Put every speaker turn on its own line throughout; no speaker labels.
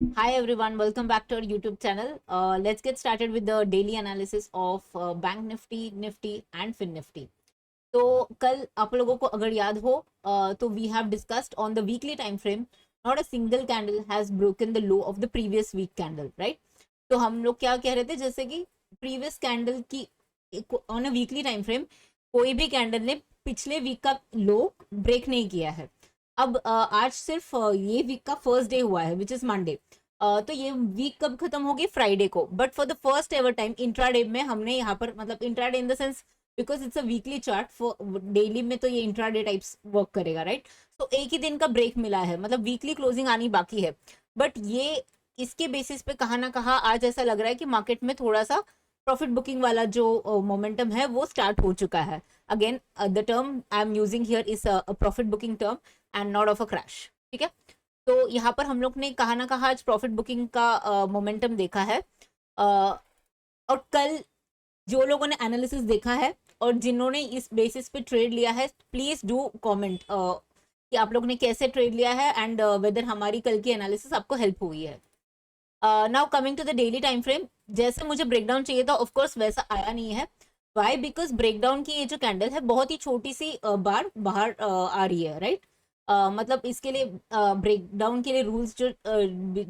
Hi everyone, welcome back to our YouTube channel. Let's get started with the daily analysis of Bank Nifty, Nifty and Fin Nifty. तो कल आप लोगों को अगर याद हो तो we have discussed on the weekly time frame not a single candle has broken the low of the previous week candle, right? तो हम लोग क्या कह रहे थे, जैसे कि प्रीवियस कैंडल की on a weekly time frame कोई भी कैंडल ने पिछले वीक का लो ब्रेक नहीं किया है। अब आज सिर्फ ये वीक का फर्स्ट डे हुआ है विच इज मंडे। तो ये वीक कब खत्म होगी? फ्राइडे को। But for the first ever time intraday में हमने यहाँ पर, मतलब intraday in the sense because it's a weekly chart, for daily में तो ये इंट्राडे टाइप्स वर्क करेगा, राइट? तो एक ही दिन का ब्रेक मिला है, मतलब वीकली क्लोजिंग आनी बाकी है। बट ये इसके बेसिस पे कहा ना कहा आज ऐसा लग रहा है कि मार्केट में थोड़ा सा प्रॉफिट बुकिंग वाला जो मोमेंटम है वो स्टार्ट हो चुका है। Again the term I am using here is a profit booking term and not of a crash, ठीक है? तो यहाँ पर हम लोग ने कहा ना कहा आज प्रॉफिट बुकिंग का मोमेंटम देखा है। और कल जो लोगों ने एनालिसिस देखा है और जिन्होंने इस बेसिस पे ट्रेड लिया है, प्लीज डू कमेंट कि आप लोग ने कैसे ट्रेड लिया है एंड वेदर हमारी कल की एनालिसिस आपको हेल्प हुई है। Now coming to the daily time frame, जैसे मुझे ब्रेकडाउन चाहिए था ऑफ कोर्स वैसा आया नहीं है। वाई? बिकॉज ब्रेकडाउन की ये जो कैंडल है बहुत ही छोटी सी बार बाहर आ रही है, राइट? मतलब इसके लिए ब्रेकडाउन के लिए रूल्स जो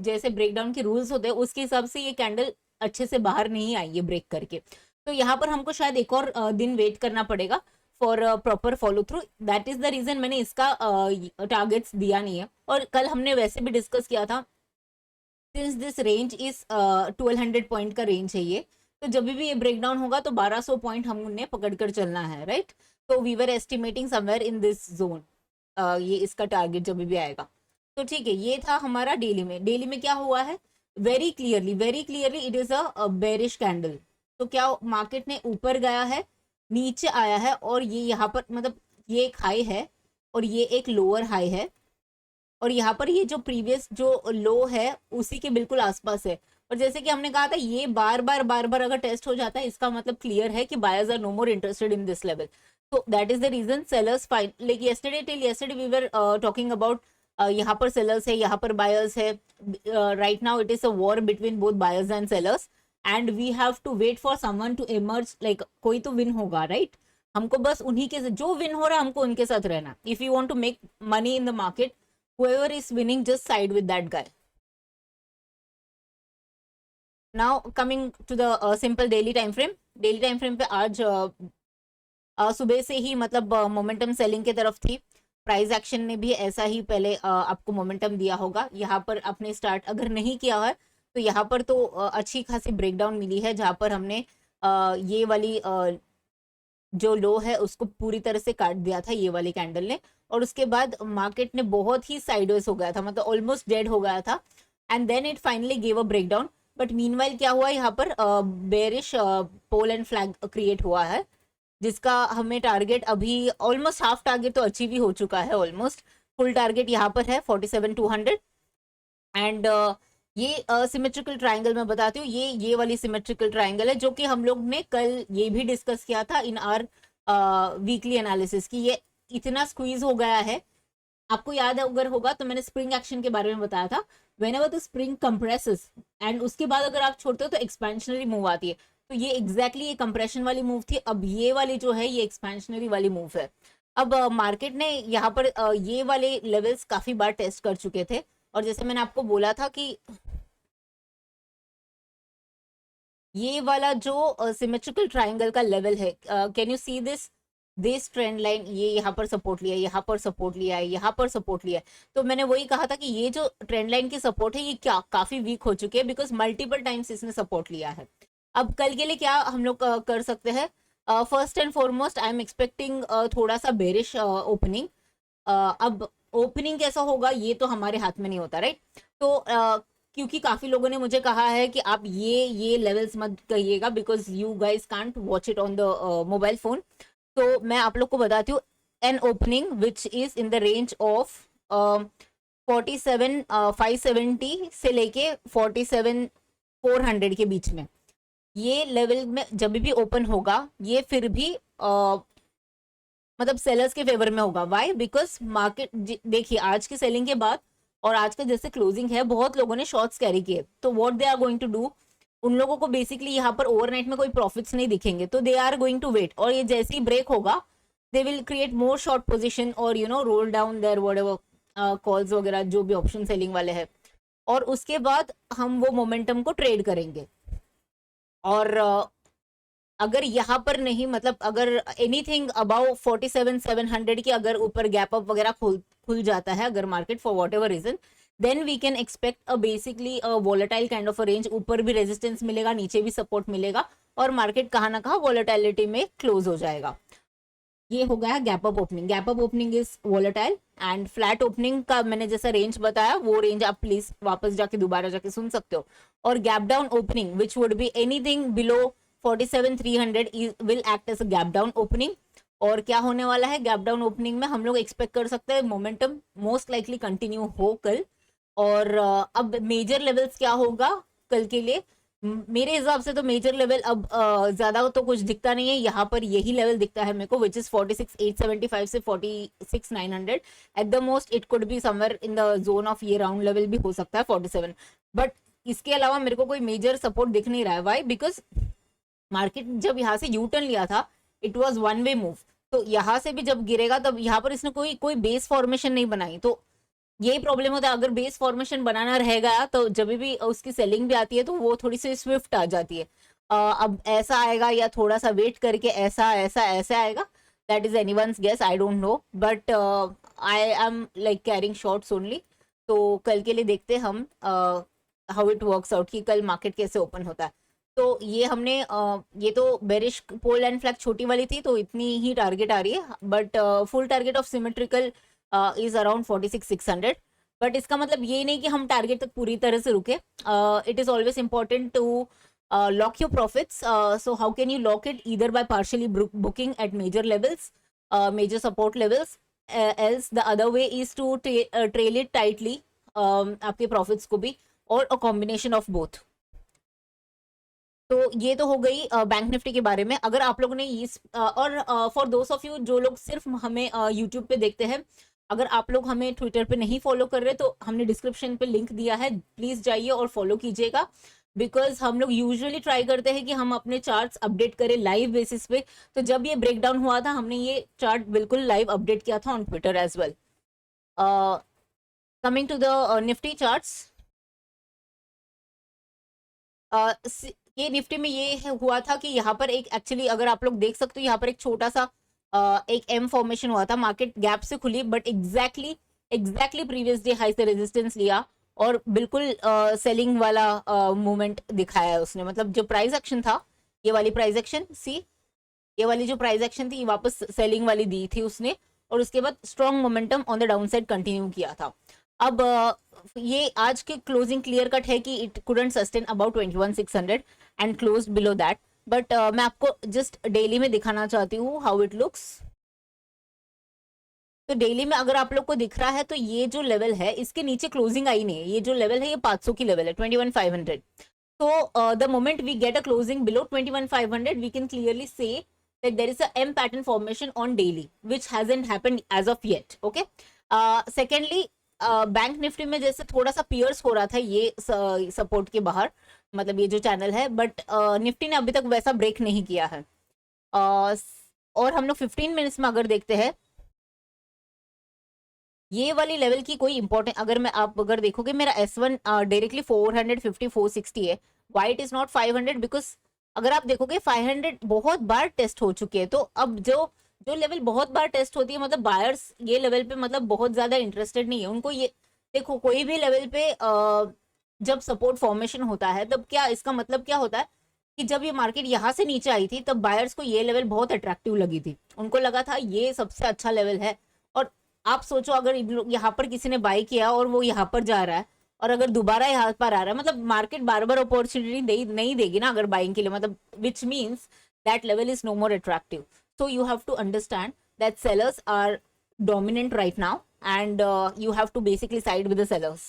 जैसे ब्रेकडाउन के रूल्स होते हैं उसके हिसाब से ये कैंडल अच्छे से बाहर नहीं आई है ब्रेक करके। तो यहाँ पर हमको शायद एक और दिन वेट करना पड़ेगा for proper follow through. That is the reason मैंने इसका टारगेट्स दिया नहीं है। और कल हमने वैसे भी डिस्कस किया था, since this range is 1200 point का रेंज है ये, तो जब भी ये ब्रेकडाउन होगा तो 1200 पॉइंट हमने पकड़ कर चलना है, राइट? तो we were estimating somewhere in this zone, ये इसका टारगेट जब भी आएगा। तो ठीक है, ये था हमारा डेली में। डेली में क्या हुआ है? Very clearly it is a bearish candle. तो क्या मार्केट ने ऊपर गया है, नीचे आया है, और ये यहाँ पर मतलब ये एक हाई है और ये एक लोअर हाई है, और यहाँ पर ये जो प्रीवियस जो लो है उसी के बिल्कुल आसपास है। और जैसे कि हमने कहा था, ये बार बार अगर टेस्ट हो जाता है इसका मतलब क्लियर है कि buyers are no more interested in this level. तो that is the reason sellers fine, like yesterday till yesterday we were talking about यहाँ पर सेलर्स है, यहाँ पर बायर्स है। Right now it is a war between both buyers and sellers and we have to wait for someone to emerge, like कोई तो win होगा, right? हमको बस उन्हीं के जो विन हो रहा है हमको उनके साथ रहना। If you want to make money in the market, whoever is winning, just side with that guy. Now coming to the simple daily time frame, daily time frame पे आज सुबह से ही मतलब मोमेंटम सेलिंग की तरफ थी। प्राइस एक्शन ने भी ऐसा ही पहले आपको मोमेंटम दिया होगा। यहाँ पर आपने स्टार्ट अगर नहीं किया है तो यहाँ पर तो अच्छी खासी ब्रेकडाउन मिली है, जहाँ पर हमने ये वाली जो लो है उसको पूरी तरह से काट दिया था ये वाली कैंडल ने। और उसके बाद मार्केट ने बहुत ही साइडवेज हो गया था, मतलब ऑलमोस्ट डेड हो गया था, and then it finally give a breakdown. But meanwhile क्या हुआ, यहाँ पर bearish pole and flag create हुआ है, जिसका हमें टारगेट अभी ऑलमोस्ट हाफ टारगेट तो अचीव ही हो चुका है। ऑलमोस्ट फुल टारगेट यहाँ पर है 47,200। एंड ये सिमेट्रिकल ट्राइंगल मैं बताती हूँ, ये वाली सिमेट्रिकल ट्राइंगल है जो कि हम लोग ने कल ये भी डिस्कस किया था इन आर वीकली एनालिसिस की। ये इतना स्क्वीज हो गया है, आपको याद है अगर होगा तो मैंने स्प्रिंग एक्शन के बारे में बताया था। When ever the spring compresses and उसके बाद अगर आप छोड़ते हो तो एक्सपेंशनरी मूव आती है। तो ये एग्जैक्टली ये कंप्रेशन वाली मूव थी। अब ये वाली जो है ये एक्सपेंशनरी वाली मूव है। अब मार्केट ने यहाँ पर ये वाले लेवल्स काफी बार टेस्ट कर चुके थे, और जैसे मैंने आपको बोला था कि ये वाला जो सिमेट्रिकल ट्राइंगल का लेवल है, can you see this trend line, ये यहाँ पर सपोर्ट लिया है, यहाँ पर सपोर्ट लिया है, यहाँ पर सपोर्ट लिया है। तो मैंने वही कहा था कि ये जो ट्रेंड लाइन की सपोर्ट है ये क्या काफी वीक हो चुकी है, बिकॉज मल्टीपल टाइम्स इसने सपोर्ट लिया है। अब कल के लिए क्या हम लोग कर सकते हैं? First and foremost I am expecting थोड़ा सा बेरिश ओपनिंग। अब ओपनिंग कैसा होगा ये तो हमारे हाथ में नहीं होता, राइट? तो क्योंकि काफी लोगों ने मुझे कहा है कि आप ये लेवल्स मत कहिएगा because you guys can't watch it on the mobile phone. तो मैं आप लोग को बताती हूँ an opening which is in the range of 47,570 से लेके 47,400 के बीच में। ये लेवल में जब भी ओपन होगा ये फिर भी मतलब सेलर्स के फेवर में होगा। वाई? बिकॉज मार्केट देखिए आज की सेलिंग के बाद और आज का जैसे क्लोजिंग है बहुत लोगों ने शॉर्ट्स कैरी किए, तो what they are going to do, उन लोगों को बेसिकली यहाँ पर ओवरनाइट में कोई प्रॉफिट्स नहीं दिखेंगे, तो they are going to wait, और ये जैसे ही ब्रेक होगा they will create more short position और roll down their whatever calls वगैरह जो भी ऑप्शन सेलिंग वाले हैं, और उसके बाद हम वो मोमेंटम को ट्रेड करेंगे। और अगर यहाँ पर नहीं, मतलब अगर एनीथिंग अबाउ 47,700 की अगर ऊपर गैप अप वगैरह खुल जाता है अगर market for whatever reason, then we can expect a basically volatile kind of a range, ऊपर भी रेजिस्टेंस मिलेगा, नीचे भी सपोर्ट मिलेगा, और मार्केट कहाँ ना कहाँ वॉलेटिलिटी में क्लोज हो जाएगा। ये हो गया gap up opening. Gap up opening is volatile, and flat opening का मैंने जैसा रेंज बताया वो रेंज आप प्लीज वापस जाके दोबारा जाके सुन सकते हो। और gap down opening which would be anything below 47,300 will act as a gap down opening. और क्या होने वाला है गैप डाउन ओपनिंग में, हम लोग एक्सपेक्ट कर सकते हैं मोमेंटम मोस्ट लाइकली कंटिन्यू हो कल। और अब मेजर लेवल्स क्या होगा कल के लिए, मेरे हिसाब से तो मेजर लेवल अब ज्यादा तो कुछ दिखता नहीं है, यहाँ पर यही लेवल दिखता है मेरे को, विच इज 46,875 से 46,900 at the most. It could be somewhere in the zone of, ये राउंड लेवल भी हो सकता है 47, बट इसके अलावा मेरे को कोई मेजर सपोर्ट दिख नहीं रहा है। वाई? बिकॉज मार्केट जब यहाँ से यू टर्न लिया था it was one way move, तो यहाँ से भी जब गिरेगा तब यहाँ पर इसने कोई कोई बेस फॉर्मेशन नहीं बनाई, तो यही प्रॉब्लम होता है। अगर बेस फॉर्मेशन बनाना रहेगा तो जब भी उसकी सेलिंग भी आती है तो वो थोड़ी सी स्विफ्ट आ जाती है। अब ऐसा आएगा या थोड़ा सा वेट करके ऐसा ऐसा ऐसा आएगा, that is anyone's guess, I don't know, but I am like carrying shorts only. तो कल के लिए देखते हैं हम हाउ इट वर्क्स आउट कि कल मार्केट कैसे ओपन होता है। तो ये हमने ये तो बेरिश पोल एंड फ्लैग छोटी वाली थी तो इतनी ही टारगेट आ रही है, but full target of symmetrical is around 46,600। But इसका मतलब ये नहीं कि हम टारगेट तक पूरी तरह से रुके। It is always important to lock your profits. So how can you lock it? Either by partially booking at major levels, major support levels, else the other way is to trail it tightly, आपके profits को भी, और a combination of both. तो ये तो हो गई bank Nifty के बारे में। अगर आप लोगों ने इस और फॉर दोस ऑफ यू जो लोग सिर्फ हमें यूट्यूब पे देखते हैं, अगर आप लोग हमें ट्विटर पे नहीं फॉलो कर रहे तो हमने डिस्क्रिप्शन पे लिंक दिया है, प्लीज जाइए और फॉलो कीजिएगा। बिकॉज हम लोग यूजुअली ट्राई करते हैं कि हम अपने चार्ट्स अपडेट करें लाइव बेसिस पे। तो जब ये ब्रेकडाउन हुआ था हमने ये चार्ट बिल्कुल लाइव अपडेट किया था on Twitter as well. Coming to the Nifty charts, ये निफ्टी में ये हुआ था कि यहाँ पर एक एक्चुअली अगर आप लोग देख सकते हो यहाँ पर एक छोटा सा एक एम फॉर्मेशन हुआ था, मार्केट गैप से खुली but exactly previous day high से रेजिस्टेंस लिया और बिल्कुल सेलिंग वाला मूवमेंट दिखाया है उसने। मतलब जो प्राइस एक्शन था, ये वाली प्राइस एक्शन सी, ये वाली जो प्राइस एक्शन थी वापस सेलिंग वाली दी थी उसने, और उसके बाद strong momentum on the down side continue किया था। अब ये आज के क्लोजिंग क्लियर कट है कि it couldn't sustain about 21,600 and close below that, but मैं आपको जस्ट डेली में दिखाना चाहती हूँ हाउ इट लुक्स। तो डेली में अगर आप लोग को दिख रहा है तो ये जो लेवल है इसके नीचे क्लोजिंग आई नहीं है, ये जो लेवल है ये 500 की लेवल है, 21,500। तो the moment we get a closing below 21,500 we can clearly से that there is a M pattern formation on daily which hasn't happened as of yet. Okay. Secondly, bank Nifty में जैसे थोड़ा सा पियर्स हो रहा था ये सपोर्ट के बाहर, मतलब ये जो चैनल है, बट निफ्टी ने अभी तक वैसा ब्रेक नहीं किया है। और हम लोग 15 मिनट्स में अगर देखते हैं ये वाली लेवल की कोई इंपॉर्टेंट, अगर मैं आप अगर देखोगे मेरा S1 डायरेक्टली 450 460 है, why it is not 500? Because अगर आप देखोगे 500 बहुत बार टेस्ट हो चुके हैं, तो अब जो जो लेवल बहुत बार टेस्ट होती है मतलब बायर्स ये लेवल पे मतलब बहुत ज्यादा इंटरेस्टेड नहीं है उनको। ये देखो कोई भी लेवल पे जब सपोर्ट फॉर्मेशन होता है तब क्या इसका मतलब क्या होता है कि जब ये मार्केट यहाँ से नीचे आई थी तब बायर्स को ये लेवल बहुत अट्रैक्टिव लगी थी, उनको लगा था ये सबसे अच्छा लेवल है। और आप सोचो अगर यहाँ पर किसी ने बाई किया और वो यहाँ पर जा रहा है और अगर दोबारा यहाँ पर आ रहा है, मतलब मार्केट बार बार अपॉर्चुनिटी नहीं देगी ना अगर बाइंग के लिए, मतलब which means that level is no more attractive. So you have to understand that sellers are dominant right now, and you have to basically side with the sellers.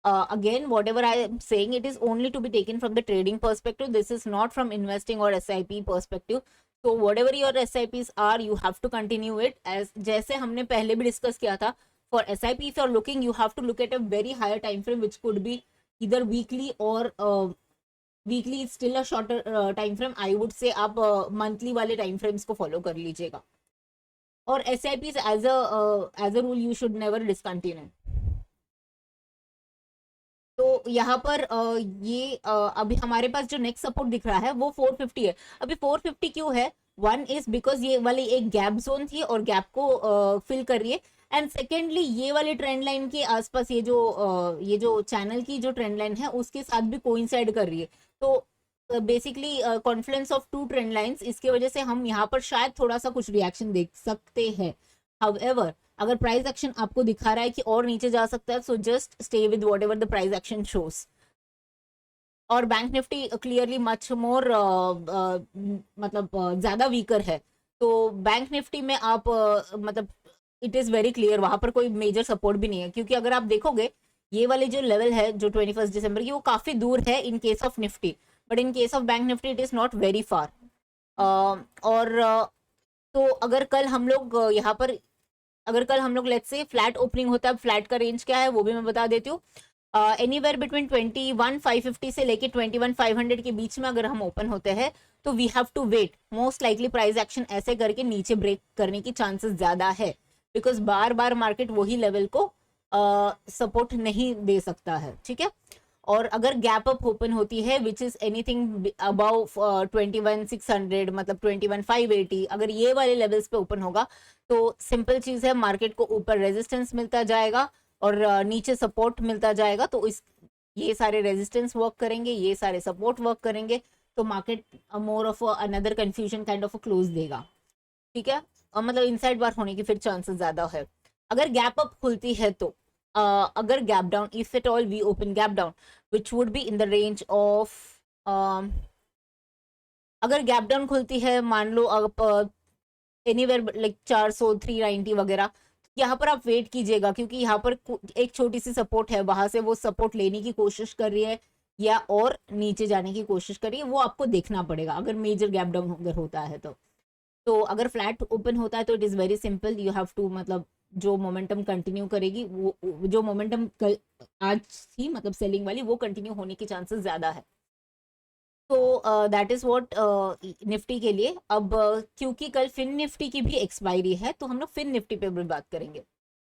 Again, whatever I am saying, it is only to be taken from the trading perspective. This is not from investing or SIP perspective. So whatever your SIPs are, you have to continue it as जैसे हमने पहले भी discuss किया था For SIP, if you're looking, you have to look at a very higher time frame, which could be either weekly or weekly is still a shorter time frame. I would say आप monthly वाले time frames को follow कर लीजिएगा. और S I P as a rule you should never discontinue. तो यहाँ पर ये अभी हमारे पास जो नेक्स्ट सपोर्ट दिख रहा है वो 450 है. अभी 450 क्यों है? वन इज बिकॉज ये वाली एक गैप जोन थी और गैप को फिल कर रही है. एंड सेकेंडली ये वाले ट्रेंड लाइन के आसपास ये जो चैनल की जो ट्रेंड लाइन है उसके साथ भी कोइंसाइड कर रही है. तो basically confluence of two trend lines, इसके वजह से हम यहाँ पर शायद थोड़ा सा कुछ रिएक्शन देख सकते हैं. हाउएवर अगर प्राइस एक्शन आपको दिखा रहा है कि और नीचे जा सकता है, so just stay with whatever the price action shows. और bank Nifty clearly much more मतलब ज्यादा वीकर है. तो बैंक निफ्टी में आप मतलब इट इज वेरी क्लियर वहां पर कोई मेजर सपोर्ट भी नहीं है, क्योंकि अगर आप देखोगे ये वाले जो लेवल है जो 21 दिसंबर की वो काफी दूर है in case of Nifty, but in case of bank Nifty it is not very far. और तो अगर कल हम लोग यहाँ पर लेट्स से फ्लैट ओपनिंग होता है, फ्लैट का रेंज क्या है वो भी मैं बता देती हूँ. एनीवेयर बिटवीन 21,550 से लेके 21,500 के बीच में अगर हम ओपन होते हैं तो we have to wait. Most likely price action ऐसे करके नीचे ब्रेक करने की चांसेस ज्यादा है, बिकॉज बार बार मार्केट वही लेवल को सपोर्ट नहीं दे सकता है. ठीक है. और अगर गैप अप ओपन होती है विच इज एनीथिंग अबाउ 21,600 मतलब 21,580, अगर ये वाले लेवल्स पे ओपन होगा तो सिंपल चीज है, मार्केट को ऊपर रेजिस्टेंस मिलता जाएगा और नीचे सपोर्ट मिलता जाएगा. तो ये सारे रेजिस्टेंस वर्क करेंगे, ये सारे सपोर्ट वर्क करेंगे, तो market more of another confusion kind of a close देगा. ठीक है. मतलब इनसाइड बार होने की फिर चांसेस ज्यादा है. अगर गैप अप खुलती है तो अगर gap down, if at all we open gap down which would be in the range of, अगर गैप डाउन खुलती है मान लो एनीवेयर लाइक 400 390 वगैरह, यहाँ पर आप वेट कीजिएगा, क्योंकि यहाँ पर एक छोटी सी सपोर्ट है, वहां से वो सपोर्ट लेने की कोशिश कर रही है या और नीचे जाने की कोशिश कर रही है, वो आपको देखना पड़ेगा अगर मेजर गैप डाउन अगर होता है तो अगर फ्लैट ओपन होता है तो it is very simple, you have to मतलब जो मोमेंटम कंटिन्यू करेगी वो जो मोमेंटम आज थी मतलब सेलिंग वाली वो कंटिन्यू होने की चांसेस ज्यादा है. तो दैट इज व्हाट निफ्टी के लिए. अब क्योंकि कल फिन निफ्टी की भी एक्सपायरी है तो हम लोग फिन निफ्टी पे भी बात करेंगे.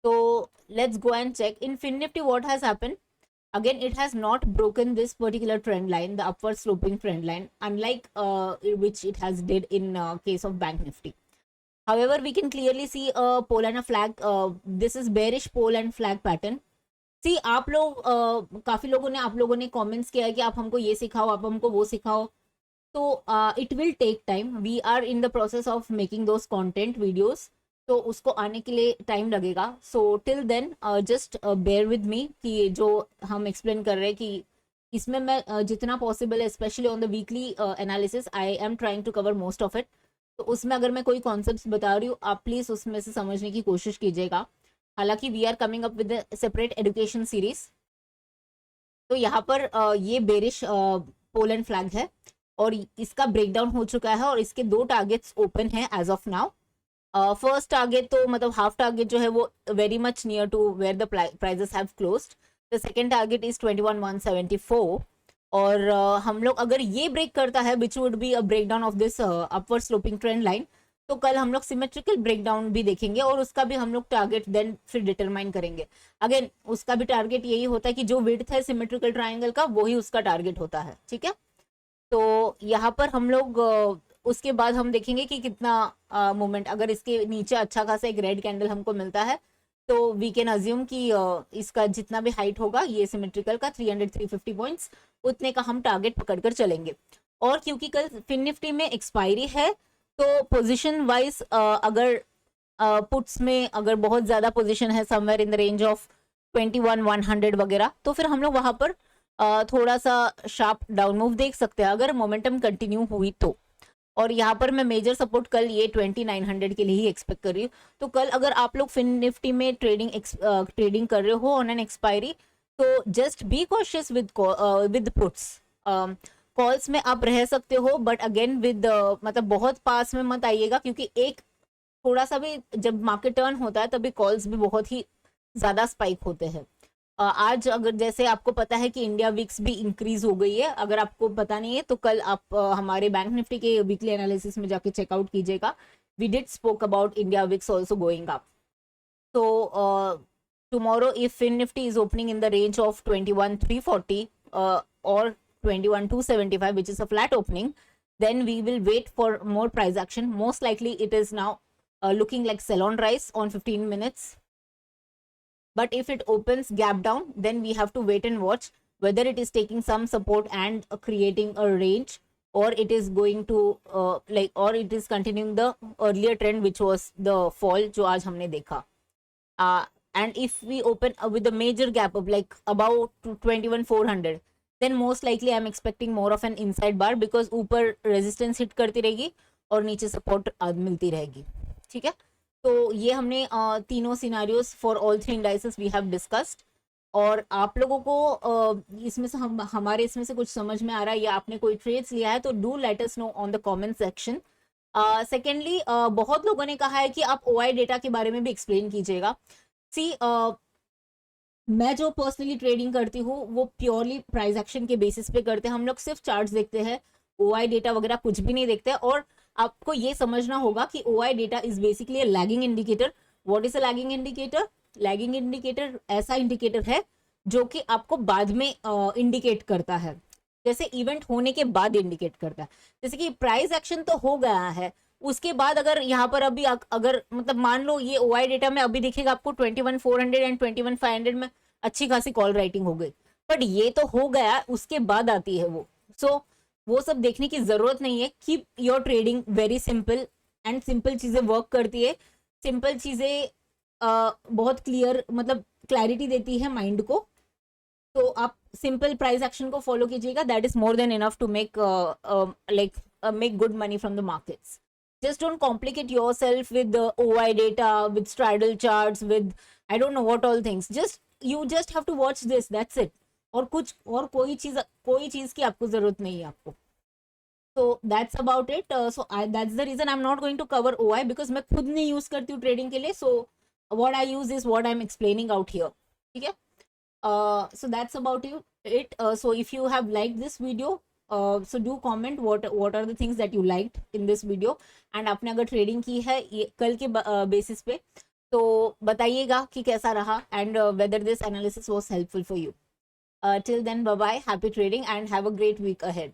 तो let's go and check in Fin Nifty what has happened. Again, it has not broken this particular trend line, the upward sloping trend line, unlike which it has did in case of Bank Nifty. However, we can clearly see a pole and a flag. This is bearish pole and flag pattern. See, आप लोग काफी आप लोगों ने comments किया है कि आप हमको ये सिखाओ, आप हमको वो सिखाओ. तो it will take time. We are in the process of making those content videos. तो उसको आने के लिए टाइम लगेगा. So till then just bear with me कि जो हम एक्सप्लेन कर रहे हैं कि इसमें मैं जितना पॉसिबल है, specially on the weekly analysis, I am trying to cover most of it. तो उसमें अगर मैं कोई कॉन्सेप्ट्स बता रही हूँ आप प्लीज उसमें से समझने की कोशिश कीजिएगा. हालांकि we are coming up with separate education series. तो यहाँ पर ये बेरिश पोल एंड फ्लैग है और इसका ब्रेकडाउन हो चुका है और इसके 2 टारगेट्स ओपन है as of now. First target तो मतलब हाफ टारगेट जो है वो very much near to where the prices have closed. The second target is 21,174. और हम लोग अगर ये ब्रेक करता है which would be a breakdown of this upward sloping trend line, तो कल हम लोग सिमेट्रिकल ब्रेकडाउन भी देखेंगे और उसका भी हम लोग टारगेट देन फिर डिटरमाइन करेंगे. अगेन उसका भी टारगेट यही होता है कि जो विड्थ है सिमेट्रिकल ट्राइंगल का वही उसका टारगेट होता है. ठीक है. तो यहाँ पर हम लोग उसके बाद हम देखेंगे कि कितना मूवमेंट, अगर इसके नीचे अच्छा खासा एक रेड कैंडल हमको मिलता है तो वी कैन अज्यूम कि इसका जितना भी हाइट होगा ये सिमेट्रिकल का 300-350 पॉइंट्स उतने का हम टारगेट पकड़कर चलेंगे. और क्योंकि कल फिन निफ्टी में एक्सपायरी है तो पोजीशन वाइज अगर पुट्स में अगर बहुत ज्यादा पोजीशन है somewhere in the range of 21,100 वगैरह, तो फिर हम लोग वहां पर थोड़ा सा शार्प डाउन मूव देख सकते हैं अगर मोमेंटम कंटिन्यू हुई तो. और यहाँ पर मैं मेजर सपोर्ट कल ये 2900 के लिए ही एक्सपेक्ट कर रही हूँ. तो कल अगर आप लोग फिन निफ्टी में ट्रेडिंग कर रहे हो ऑन एन एक्सपायरी तो just be cautious with puts. Calls में आप रह सकते हो बट अगेन विद मतलब बहुत पास में मत आइएगा, क्योंकि एक थोड़ा सा भी जब मार्केट टर्न होता है तभी कॉल्स भी बहुत ही ज्यादा स्पाइक होते हैं। आज अगर जैसे आपको पता है कि इंडिया विक्स भी इंक्रीज हो गई है, अगर आपको पता नहीं है तो कल आप हमारे बैंक निफ्टी के वीकली एनालिसिस में जाके चेकआउट कीजिएगा। We did spoke about India VIX also going up. So tomorrow, if Fin Nifty is opening in the range of 21,340 or 21,275, which is a flat opening, then we will wait for more price action. Most likely, it is now looking like sell on rise on 15 minutes. But if it opens gap down, then we have to wait and watch whether it is taking some support and creating a range, or it is going to or it is continuing the earlier trend, which was the fall जो आज हमने देखा. And if we open with a major gap of like about 21,400, then most likely I'm expecting more of an inside bar, because ऊपर resistance hit करती रहेगी और नीचे support मिलती रहेगी. ठीक है, तो ये हमने तीनों scenarios for all three indices we have discussed. और आप लोगों को इसमें से हमारे इसमें से कुछ समझ में आ रहा है या आपने कोई ट्रेड्स लिया है तो do let us know on the comment section. Secondly, बहुत लोगों ने कहा है कि आप ओआई डेटा के बारे में भी एक्सप्लेन कीजिएगा. सी मैं जो पर्सनली ट्रेडिंग करती हूँ वो प्योरली प्राइस एक्शन के बेसिस पे करते हैं. हम लोग सिर्फ चार्ट्स देखते हैं, ओआई डेटा वगैरह कुछ भी नहीं देखते. और आपको ये समझना होगा कि OI data is basically a lagging indicator. What is a lagging indicator? Lagging indicator ऐसा इंडिकेटर है जो कि आपको बाद में इंडिकेट करता है, जैसे इवेंट होने के बाद इंडिकेट करता है. जैसे कि प्राइस एक्शन तो हो गया है, उसके बाद अगर यहाँ पर अभी अगर मतलब मान लो ये ओआई डेटा में अभी दिखेगा आपको 21,400 एंड 21,500 में अच्छी खासी कॉल राइटिंग हो गई, बट ये तो हो गया, उसके बाद आती है वो. सो वो सब देखने की जरूरत नहीं है. Keep your trading very simple, and simple चीजें वर्क करती है. सिंपल चीजें बहुत क्लियर मतलब क्लैरिटी देती है माइंड को. तो आप सिंपल प्राइस एक्शन को फॉलो कीजिएगा. That is more than enough to make make good money from the markets. Just don't complicate yourself with the OI data, with straddle charts, with I don't know what all things. You just have to watch this. That's it. और कोई चीज की आपको जरूरत नहीं है आपको. So that's about it. That's the reason I'm not going to cover OI, because मैं खुद नहीं यूज करती हूँ ट्रेडिंग के लिए. So what I use is what I'm explaining out here. ठीक है? So that's about it. So if you have liked this video, so do comment what are the things that you liked in this video. And आपने अगर trading की है ये कल के basis पे तो बताइएगा कि कैसा रहा, and whether this analysis was helpful for you. Till then, bye bye, happy trading and have a great week ahead.